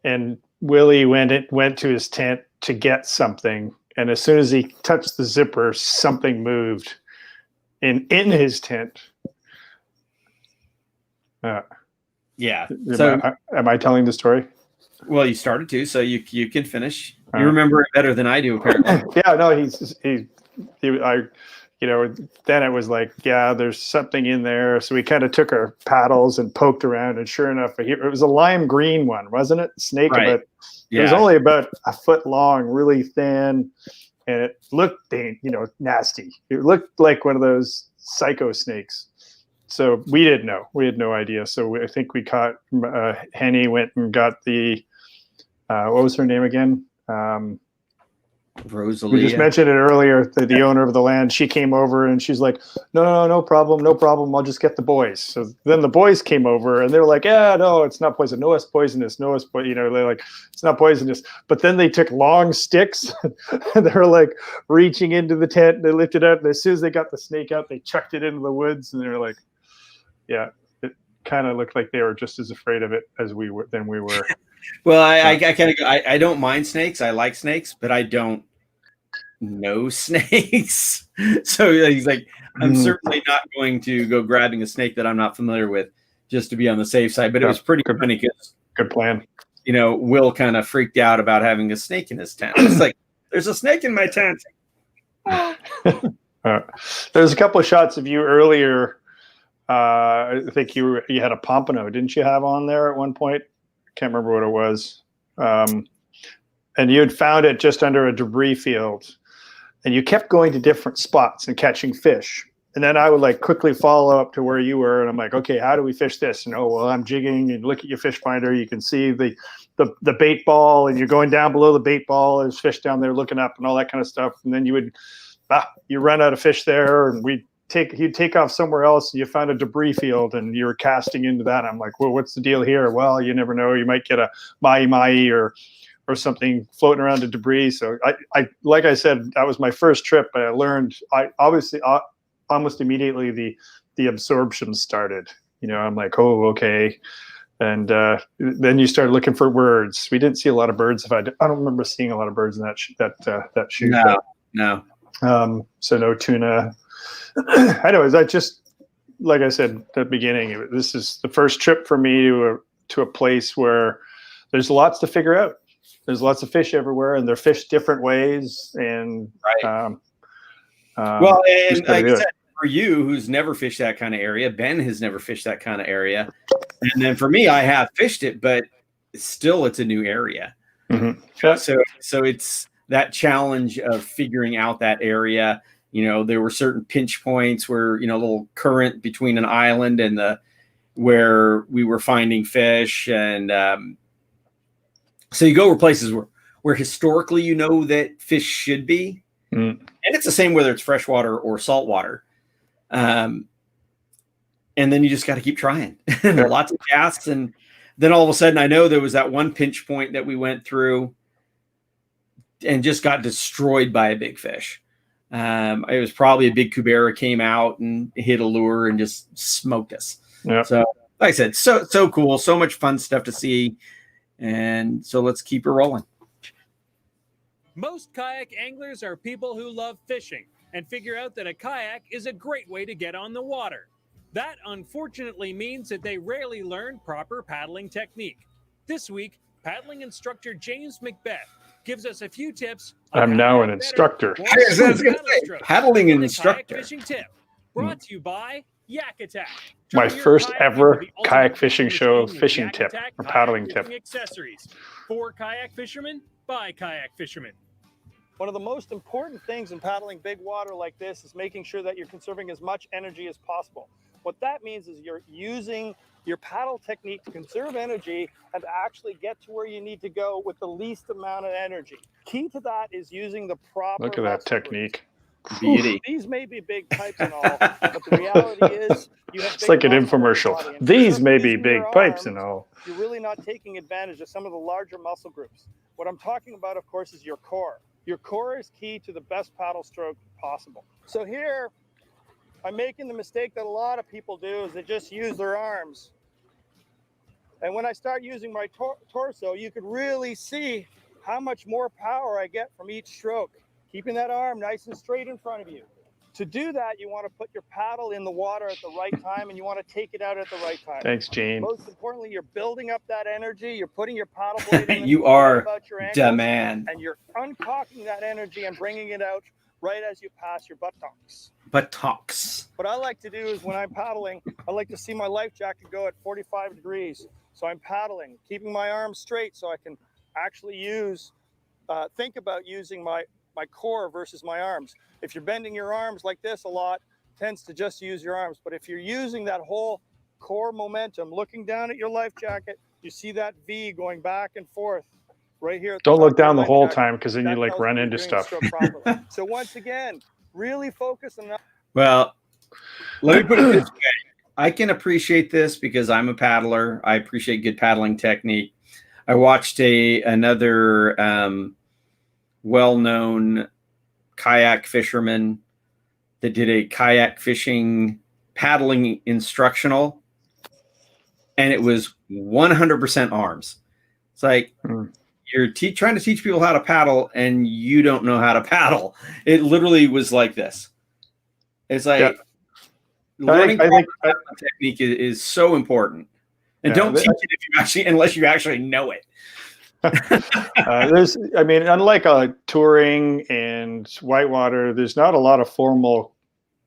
And Willie went to his tent to get something. And as soon as he touched the zipper, something moved in his tent. Yeah. So am I telling the story? Well, you started to, so you can finish. You remember it better than I do, apparently. Yeah, no, then it was like, yeah, there's something in there. So we kind of took our paddles and poked around, and sure enough, it was a lime green one, wasn't it? Snake, right. It was only about a foot long, really thin, and it looked, nasty. It looked like one of those psycho snakes. So we didn't know. We had no idea. So I think we caught Henny went and got the what was her name again? Rosalie. We just mentioned it earlier. The owner of the land. She came over and she's like, "No problem. I'll just get the boys." So then the boys came over and they're like, "Yeah, no, it's not poison. No, it's poisonous. No, it's they're like, it's not poisonous." But then they took long sticks and they're like reaching into the tent. And they lifted it up, and as soon as they got the snake out, they chucked it into the woods, and they're like, "Yeah." It kind of looked like they were just as afraid of it as we were. Well, I don't mind snakes. I like snakes, but I don't know snakes. So he's like, I'm certainly not going to go grabbing a snake that I'm not familiar with, just to be on the safe side. But it was pretty funny because, good plan. Will kind of freaked out about having a snake in his tent. It's like, there's a snake in my tent. There's a couple of shots of you earlier. I think you had a pompano, didn't you have on there at one point? Can't remember what it was. And you had found it just under a debris field, and you kept going to different spots and catching fish. And then I would like quickly follow up to where you were, and I'm like, okay, how do we fish this? And I'm jigging, and look at your fish finder. You can see the bait ball, and you're going down below the bait ball. There's fish down there looking up and all that kind of stuff. And then you run out of fish there, and you'd take off somewhere else, and you found a debris field, and you were casting into that. I'm like, well, what's the deal here? Well, you never know. You might get a mahi or something floating around the debris. So I like I said, that was my first trip, but I learned, obviously almost immediately the absorption started. I'm like, oh, okay. And then you started looking for birds. We didn't see a lot of birds. I don't remember seeing a lot of birds in that shoot. No. So no tuna. Anyways, like I said at the beginning, this is the first trip for me to a place where there's lots to figure out. There's lots of fish everywhere, and they're fished different ways. And right. Well, and like I said, for you, who's never fished that kind of area, Ben has never fished that kind of area, and then for me, I have fished it, but it's a new area. So it's that challenge of figuring out that area. There were certain pinch points where, a little current between an island and where we were finding fish. And so you go where places where historically, that fish should be. And it's the same whether it's freshwater or saltwater. And then you just got to keep trying. Lots of casts. And then all of a sudden, I know there was that one pinch point that we went through and just got destroyed by a big fish. It was probably a big cubera came out and hit a lure and just smoked us. Yeah. So, like I said, so cool, so much fun stuff to see, and so let's keep it rolling. Most kayak anglers are people who love fishing and figure out that a kayak is a great way to get on the water. That unfortunately means that they rarely learn proper paddling technique. This week, paddling instructor James McBeath gives us a few tips. I'm now an instructor. Paddling instructor. Kayak fishing tip brought to you by Yak Attack. My first ever kayak fishing show fishing tip or paddling tip. Accessories for kayak fishermen by kayak fishermen. One of the most important things in paddling big water like this is making sure that you're conserving as much energy as possible. What that means is you're using your paddle technique to conserve energy and to actually get to where you need to go with the least amount of energy. Key to that is using the proper Look at that technique. Beauty. These may be big pipes and all, but the reality is you have it's like an infomercial. These may be big pipes and all. You're really not taking advantage of some of the larger muscle groups. What I'm talking about, of course, is your core. Your core is key to the best paddle stroke possible. So here, I'm making the mistake that a lot of people do is they just use their arms. And when I start using my torso, you could really see how much more power I get from each stroke, keeping that arm nice and straight in front of you. To do that, you want to put your paddle in the water at the right time, and you want to take it out at the right time. Thanks, James. Most importantly, you're building up that energy. You're putting your paddle blade in. You are the man. And you're uncocking that energy and bringing it out right as you pass your buttocks. Buttocks. What I like to do is when I'm paddling, I like to see my life jacket go at 45 degrees. So I'm paddling, keeping my arms straight so I can actually think about using my core versus my arms. If you're bending your arms like this a lot, tends to just use your arms. But if you're using that whole core momentum, looking down at your life jacket, you see that V going back and forth right here. Don't look down the whole time because then you like run into stuff. So once again, really focus on that. Well, let me put it this way. I can appreciate this because I'm a paddler. I appreciate good paddling technique. I watched another well-known kayak fisherman that did a kayak fishing paddling instructional, and it was 100% arms. It's like you're trying to teach people how to paddle, and you don't know how to paddle. It literally was like this. It's like learning paddling technique is so important, and don't teach it unless you actually know it. Unlike touring and whitewater, there's not a lot of formal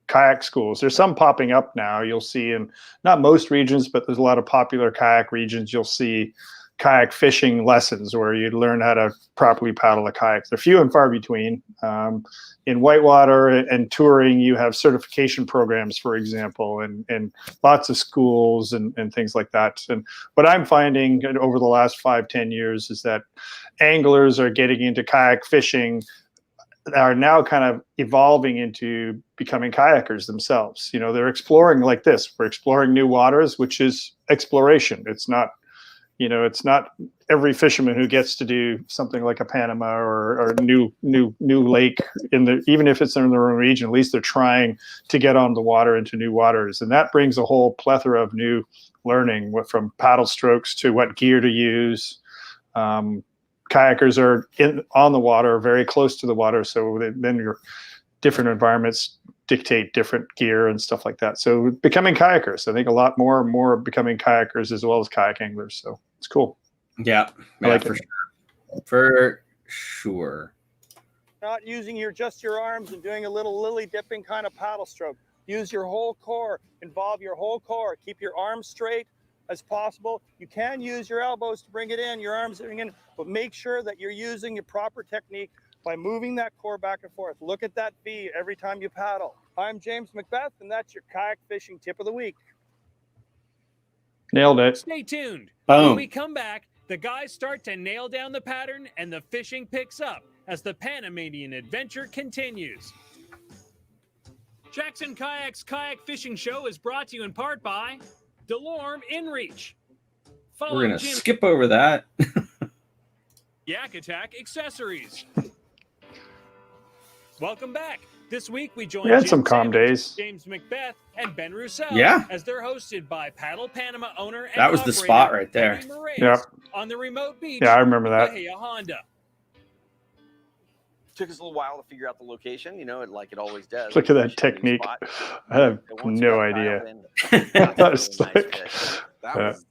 kayak schools. There's some popping up now. You'll see in not most regions, but there's a lot of popular kayak regions. You'll see kayak fishing lessons where you learn how to properly paddle a kayak. They're few and far between. In whitewater and touring, you have certification programs, for example, and lots of schools and things like that. And what I'm finding over the last 5-10 years is that anglers are getting into kayak fishing, are now kind of evolving into becoming kayakers themselves. They're exploring like this. We're exploring new waters, which is exploration. It's not every fisherman who gets to do something like a Panama or new lake even if it's in their own region. At least they're trying to get on the water into new waters, and that brings a whole plethora of new learning, from paddle strokes to what gear to use. Kayakers are on the water, very close to the water, so then your different environments dictate different gear and stuff like that. So becoming kayakers, I think a lot more and more becoming kayakers as well as kayak anglers. So it's cool. Yeah, like for sure. For sure. Not using just your arms and doing a little lily dipping kind of paddle stroke. Use your whole core, involve your whole core, keep your arms straight as possible. You can use your elbows to bring it in, your arms to bring it in, but make sure that you're using your proper technique by moving that core back and forth. Look at that V every time you paddle. I'm James McBeath, and that's your kayak fishing tip of the week. Nailed it. Stay tuned. Boom. When we come back, the guys start to nail down the pattern and the fishing picks up as the Panamanian adventure continues. Jackson Kayak's Kayak Fishing Show is brought to you in part by DeLorme InReach. Follow We're going to Jim skip over that. Yak Attack Accessories. Welcome back. This week we join We had Jim some calm Sammons, days. James McBeath, and Ben Roussel. Yeah. As they're hosted by Paddle Panama owner and That was the operator spot right there. Henry Moraes Yep. on the remote beach. Yeah, I remember that. Bahia Honda. Took us a little while to figure out the location, you know, like it always does. Look at that Fish in a new technique. spot. I have And once you no got idea. dialed in, That that's was a really nice like- fish. That Yeah. was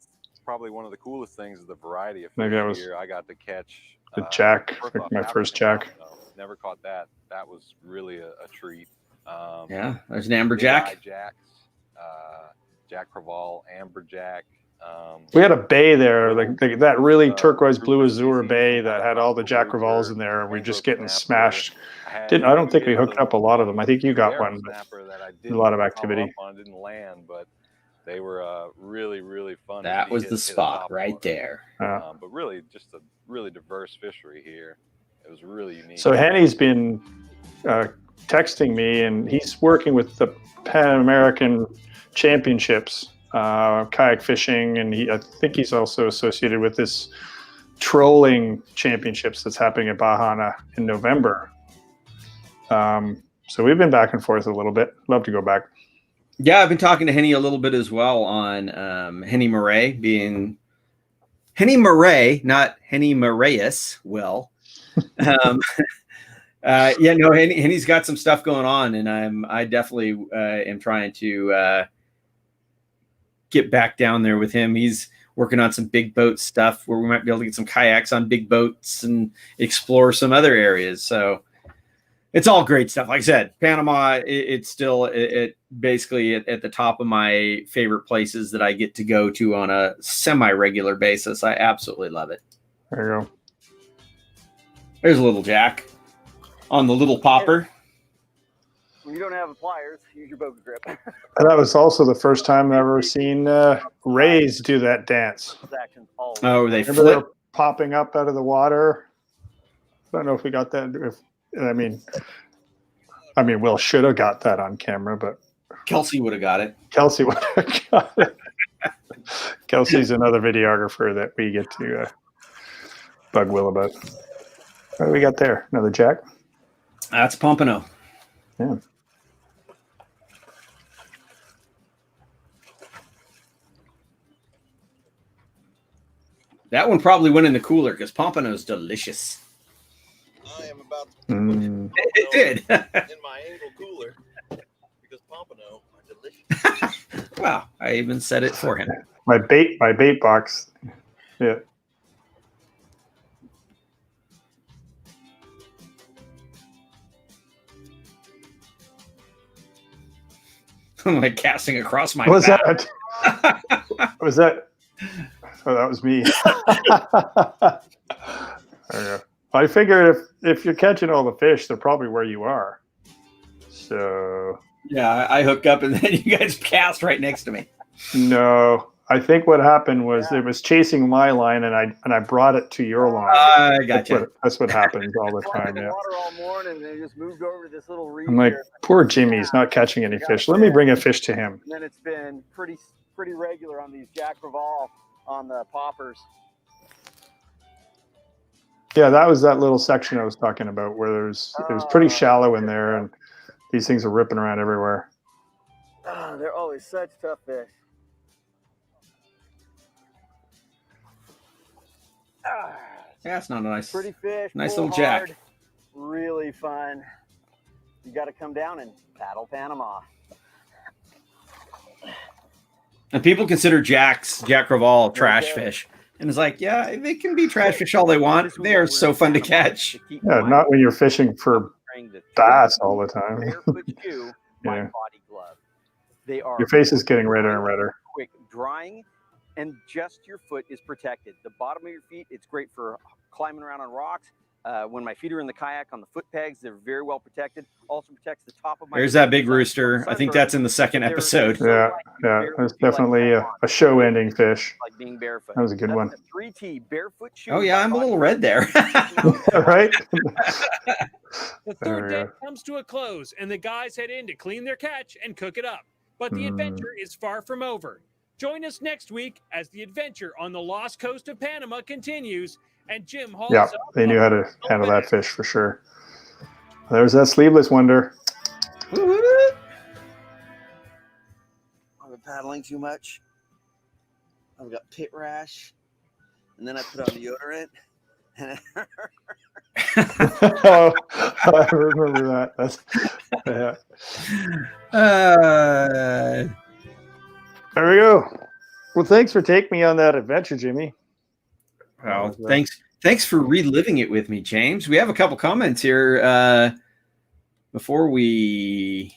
probably one of the coolest things is the variety of Maybe fish that was here. I got to catch the jack, first like off, my first African jack. Mountain, never caught that. That was really a treat. Yeah, there's an amberjack. Big-eye jacks, Jack Crevalle, amberjack. We had a bay there, like that really turquoise blue grouper azure species, bay that had all the Jack grouper, Crevalles in there, and we were just mangrove getting snapper. smashed. had I don't think we even hooked up a lot of them. I think you got Sierra one, but snapper that I a didn't lot of follow activity. up on, didn't land, but they were really, really fun. That to was hit- the hit spot top right water. there. But really, just a really diverse fishery here. It was really unique. So Henny's been texting me, and he's working with the Pan American Championships, kayak fishing, and I think he's also associated with this trolling championships that's happening at Bahia Honda in November. So we've been back and forth a little bit. Love to go back. Yeah, I've been talking to Henny a little bit as well on Henny Murray being Henny Murray, not Henny Moraeus. Will. Yeah, no, Henny's got some stuff going on, and I definitely am trying to get back down there with him. He's working on some big boat stuff where we might be able to get some kayaks on big boats and explore some other areas. So it's all great stuff. Like I said, Panama, it's still basically at the top of my favorite places that I get to go to on a semi-regular basis. I absolutely love it. There you go. There's a little Jack on the little popper. When you don't have pliers, use your boat grip. And that was also the first time I've ever seen rays do that dance. Oh, they Remember they flip. were popping up out of the water? I don't know if we got that. I mean, Will should have got that on camera, but Kelsey would have got it. Kelsey would have got it. Kelsey's another videographer that we get to bug Will about. What do we got there? Another jack? That's Pompano. Yeah. That one probably went in the cooler because Pompano's delicious. I am about to put Mm. It did. in my angle cooler because pompano are delicious. Wow, I even said it for him. My bait box. Yeah. I'm like casting across my What was back. that? Was that? Oh, that was me. There you go. I figured if you're catching all the fish, they're probably where you are. So Yeah, I hook up and then you guys cast right next to me. no, I think what happened was it was chasing my line, and I brought it to your line. I gotcha. That's what happens all the time. In the Yeah. water all morning, and they just moved over to this little reef I'm like, here. poor Jimmy's not catching any fish. Let me bring a fish to him. And then it's been pretty regular on these Jack Crevalle on the poppers. Yeah, that was that little section I was talking about where it was pretty shallow in there, and these things are ripping around everywhere. They're always such tough fish. Yeah, it's not a nice. Pretty fish. Nice pull little jack. hard, really fun. You got to come down and paddle Panama. And people consider Jack Crevalle trash fish. And it's like, yeah, they can be trash fish all they want. They are so fun to catch. Yeah, not when you're fishing for bass all the time. Barefoot shoe, my Yeah. body glove. They are Your face is getting redder and redder. quick drying, and just your foot is protected. The bottom of your feet, it's great for climbing around on rocks. When my feet are in the kayak on the foot pegs, they're very well protected. Also protects the top of my. There's that big rooster. I think that's in the second episode. Yeah, that's definitely a show-ending fish. Like being barefoot. That was a good one. 3T barefoot shoe. Oh yeah, I'm a little red there. Right. The third day comes to a close, and the guys head in to clean their catch and cook it up. But the adventure is far from over. Join us next week as the adventure on the lost coast of Panama continues, and Jim hauls up. They knew how to handle that fish for sure. There's that sleeveless wonder. I've been paddling too much. I've got pit rash, and then I put on deodorant. Oh, I remember that. That's, there we go. Well, thanks for taking me on that adventure, Jimmy. Well, thanks for reliving it with me, James. We have a couple comments here before we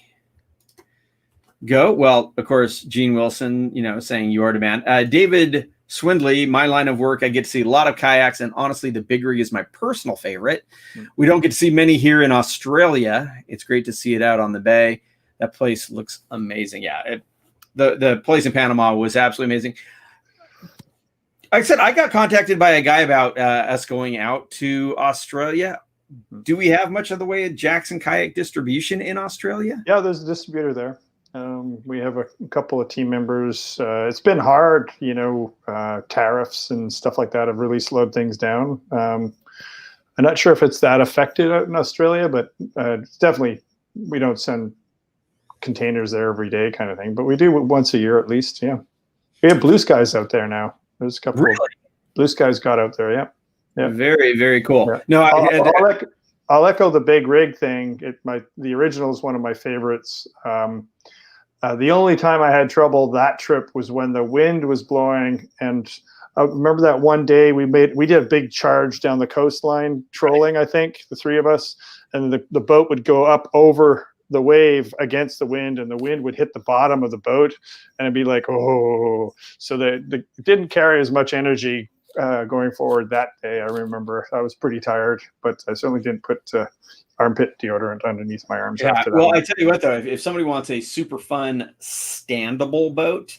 go. Well, of course, Gene Wilson, saying you are the man. David Swindley, my line of work, I get to see a lot of kayaks, and honestly, the big rig is my personal favorite. We don't get to see many here in Australia. It's great to see it out on the bay. That place looks amazing. Yeah, the place in Panama was absolutely amazing. Like I said, I got contacted by a guy about us going out to Australia. Do we have much of the way of Jackson kayak distribution in Australia? Yeah, there's a distributor there. We have a couple of team members. It's been hard, tariffs and stuff like that have really slowed things down. I'm not sure if it's that affected out in Australia, but it's definitely, we don't send containers there every day kind of thing, but we do once a year at least. Yeah. We have Blue Skies out there now. There's a couple of Blue Skies got out there. Yeah. Yeah. Very, very cool. Yeah. No, I'll echo the big rig thing. The original is one of my favorites. The only time I had trouble that trip was when the wind was blowing, and I remember that one day we did a big charge down the coastline trolling. I think the three of us, and the boat would go up over the wave against the wind, and the wind would hit the bottom of the boat, and it'd be like, oh, so it didn't carry as much energy going forward that day. I remember I was pretty tired, but I certainly didn't put armpit deodorant underneath my arms after that. Well, I tell you what, though, if somebody wants a super fun standable boat,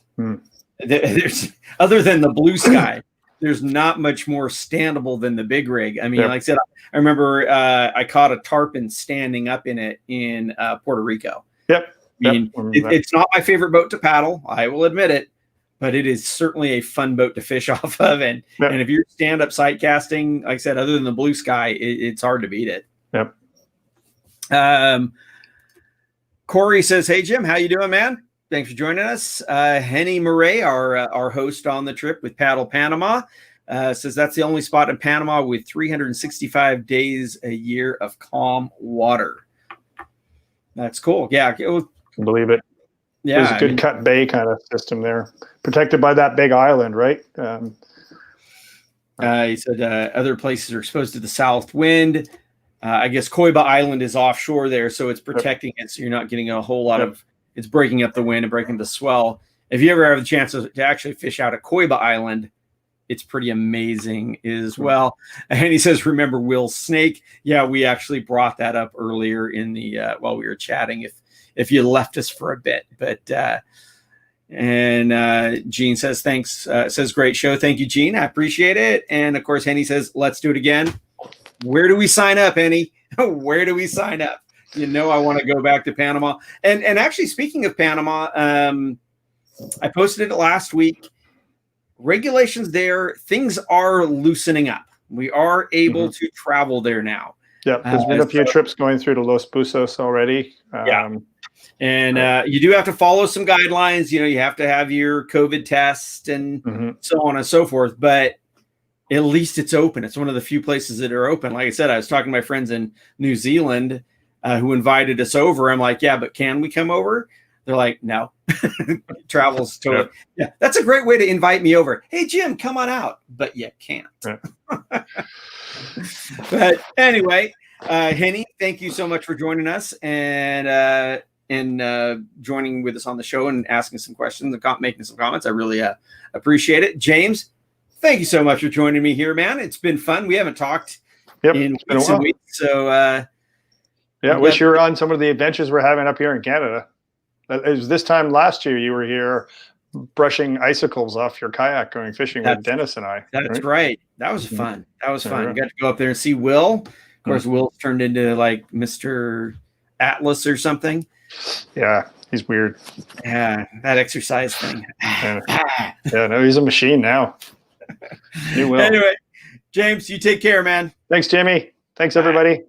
there's other than the Blue Sky, there's not much more standable than the big rig. I mean, like I said, I remember I caught a tarpon standing up in it in Puerto Rico. Yep. I mean, it's not my favorite boat to paddle, I will admit it, but it is certainly a fun boat to fish off of. And if you're stand-up sight casting, like I said, other than the Blue Sky, it's hard to beat it. Yep. Corey says, "Hey Jim, how you doing, man? Thanks for joining us." Henny Murray, our host on the trip with Paddle Panama, says that's the only spot in Panama with 365 days a year of calm water. That's cool. Yeah, can believe it. Yeah, there's a good cut bay kind of system there, protected by that big island, right? He said other places are exposed to the south wind. I guess Cueva Island is offshore there, so it's protecting it, so you're not getting a whole lot of, it's breaking up the wind and breaking the swell. If you ever have the chance to actually fish out at Cueva Island, it's pretty amazing as well. And he says, remember Will's snake? Yeah, we actually brought that up earlier in the, while we were chatting, if you left us for a bit. But, Gene says, thanks, says, great show. Thank you, Gene. I appreciate it. And of course, Henny says, let's do it again. Where do we sign up, Henny? Where do we sign up? I want to go back to Panama. And actually, speaking of Panama, I posted it last week. Regulations there, things are loosening up. We are able to travel there now. Yeah, there's been a few trips going through to Los Buzos already. And you do have to follow some guidelines. You have to have your COVID test and so on and so forth. But at least it's open. It's one of the few places that are open. Like I said, I was talking to my friends in New Zealand who invited us over. I'm like, yeah, but can we come over? They're like, no. Travel's totally. Yeah, that's a great way to invite me over. Hey, Jim, come on out. But you can't. But anyway, Henny, thank you so much for joining us. And and joining with us on the show and asking some questions and making some comments. I really appreciate it. James, thank you so much for joining me here, man. It's been fun. We haven't talked in weeks and weeks. So, I wish you were on some of the adventures we're having up here in Canada. It was this time last year you were here brushing icicles off your kayak going fishing with Dennis and I. That's right. That was fun. That was fun. Got to go up there and see Will. Of course, Will turned into like Mr. Atlas or something. Yeah, he's weird. Yeah, that exercise thing. No, he's a machine now. He will. Anyway, James, you take care, man. Thanks, Jimmy. Thanks, everybody.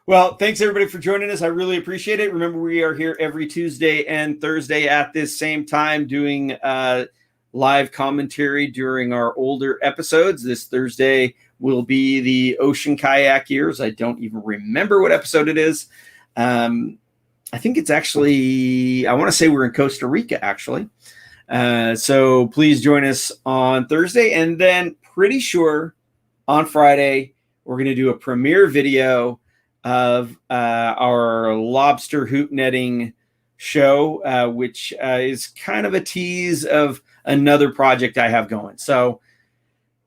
Well, thanks everybody for joining us. I really appreciate it. Remember, we are here every Tuesday and Thursday at this same time doing live commentary during our older episodes. This Thursday will be the Ocean Kayak Years. I don't even remember what episode it is. I think it's actually, I want to say we're in Costa Rica, actually. So please join us on Thursday. And then pretty sure on Friday, we're going to do a premiere video of our lobster hoop netting show, which is kind of a tease of another project I have going. So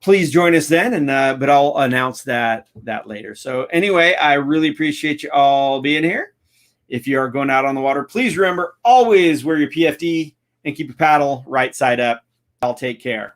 please join us then, and but I'll announce that later. So anyway, I really appreciate you all being here. If you are going out on the water, please remember, always wear your PFD and keep your paddle right side up. I'll take care.